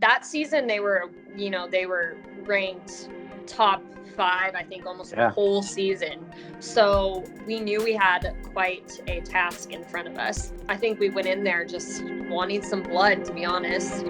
that season they were ranked top 5, I think, almost the whole season. So we knew we had quite a task in front of us. I think we went in there just wanting some blood, to be honest.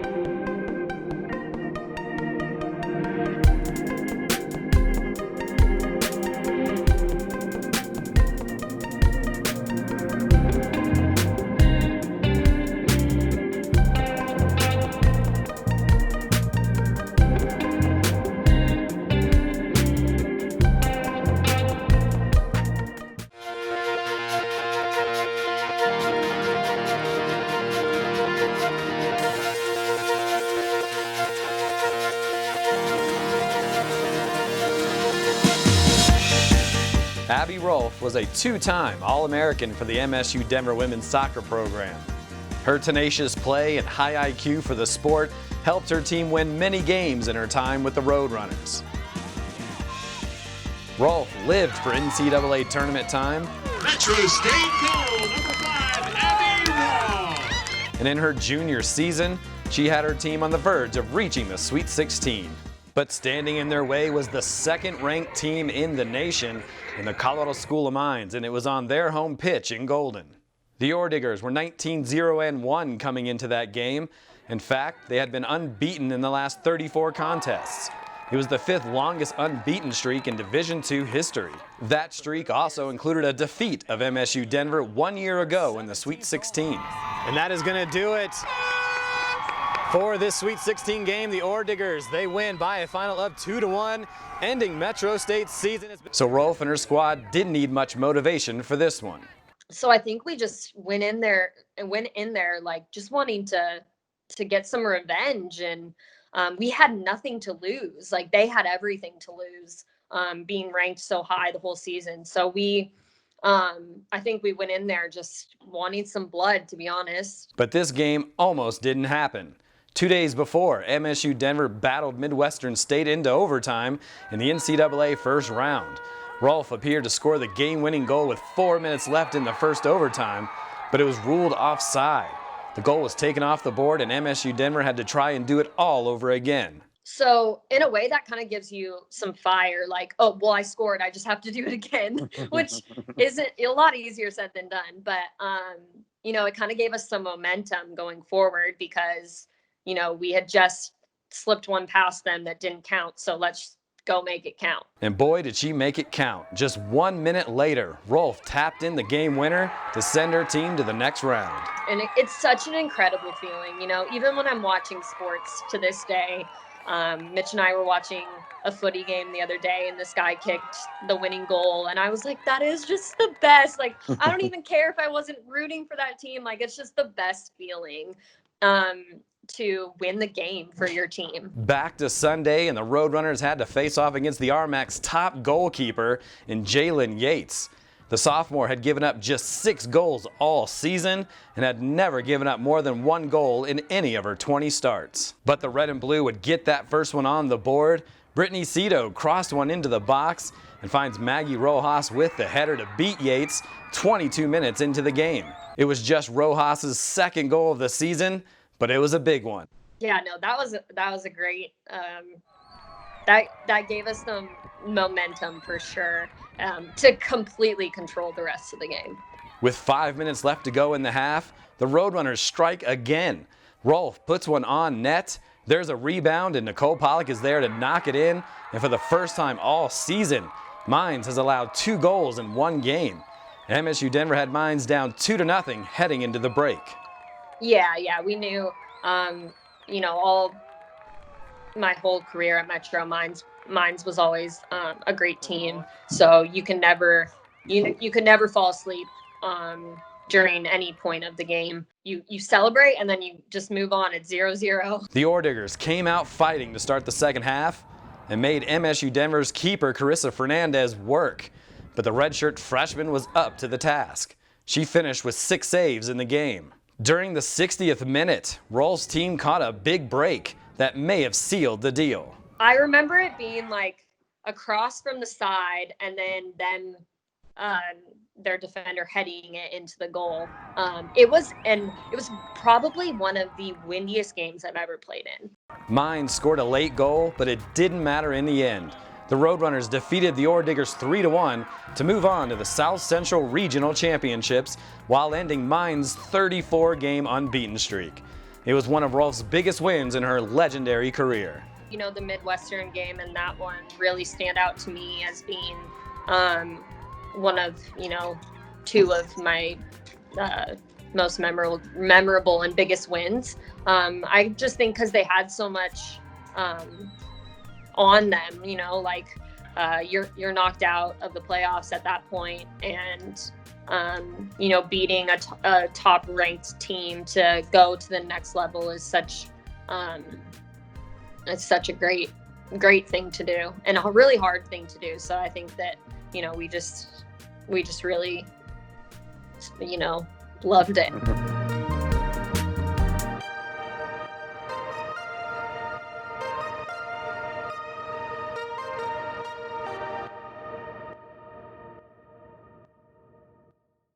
Abby Rolph was a 2-time All-American for the MSU Denver women's soccer program. Her tenacious play and high IQ for the sport helped her team win many games in her time with the Roadrunners. Rolph lived for NCAA Tournament time. Metro State goal, number 5, Abby Rolph. And in her junior season, she had her team on the verge of reaching the Sweet 16. But standing in their way was the second-ranked team in the nation in the Colorado School of Mines, and it was on their home pitch in Golden. The Orediggers were 19-0-1 coming into that game. In fact, they had been unbeaten in the last 34 contests. It was the 5th longest unbeaten streak in Division II history. That streak also included a defeat of MSU Denver 1 year ago in the Sweet 16. And that is going to do it for this Sweet 16 game. The Orediggers, they win by a final of 2-1, ending Metro State's season. So Rolph and her squad didn't need much motivation for this one. So I think we just went in there like just wanting to get some revenge, and we had nothing to lose. Like, they had everything to lose, being ranked so high the whole season. So I think we went in there just wanting some blood, to be honest. But this game almost didn't happen. 2 days before, MSU Denver battled Midwestern State into overtime in the NCAA first round. Rolph appeared to score the game-winning goal with 4 minutes left in the first overtime, but it was ruled offside. The goal was taken off the board, and MSU Denver had to try and do it all over again. So in a way, that kind of gives you some fire, like, oh, well, I scored, I just have to do it again, which isn't a lot easier said than done. But, it kind of gave us some momentum going forward because, we had just slipped one past them that didn't count. So let's go make it count. And boy, did she make it count. Just 1 minute later, Rolph tapped in the game winner to send her team to the next round. And it's such an incredible feeling. Even when I'm watching sports to this day, Mitch and I were watching a footy game the other day, and this guy kicked the winning goal, and I was like, that is just the best. Like, I don't even care if I wasn't rooting for that team. Like, it's just the best feeling to win the game for your team. Back to Sunday, and the Roadrunners had to face off against the RMAC's top goalkeeper in Jalen Yates. The sophomore had given up just 6 goals all season and had never given up more than 1 goal in any of her 20 starts. But the red and blue would get that first one on the board. Brittany Cito crossed one into the box and finds Maggie Rojas with the header to beat Yates 22 minutes into the game. It was just Rojas's second goal of the season, but it was a big one. Yeah, no, that was a great, that gave us some momentum for sure, to completely control the rest of the game. With 5 minutes left to go in the half, the Roadrunners strike again. Rolph puts one on net. There's a rebound, and Nicole Pollock is there to knock it in. And for the first time all season, Mines has allowed 2 goals in 1 game. MSU Denver had Mines down 2-0 heading into the break. Yeah, we knew, all my whole career at Metro, Mines was always a great team. So you can never fall asleep during any point of the game. You celebrate and then you just move on at 0-0. The Orediggers came out fighting to start the second half and made MSU Denver's keeper Carissa Fernandez work. But the redshirt freshman was up to the task. She finished with 6 saves in the game. During the 60th minute, Rolph's team caught a big break that may have sealed the deal. I remember it being like across from the side, and then them their defender heading it into the goal. It was probably one of the windiest games I've ever played in. Mines scored a late goal, but it didn't matter in the end. The Roadrunners defeated the Ore Diggers 3-1 to move on to the South Central Regional Championships while ending Mines' 34-game unbeaten streak. It was one of Rolph's biggest wins in her legendary career. You know, the Midwestern game and that one really stand out to me as being one of, you know, two of my most memorable and biggest wins. I just think because they had so much on them, you know, like you're knocked out of the playoffs at that point, and you know, beating a top ranked team to go to the next level is such it's such a great thing to do, and a really hard thing to do. So I think that, you know, we just really, you know, loved it.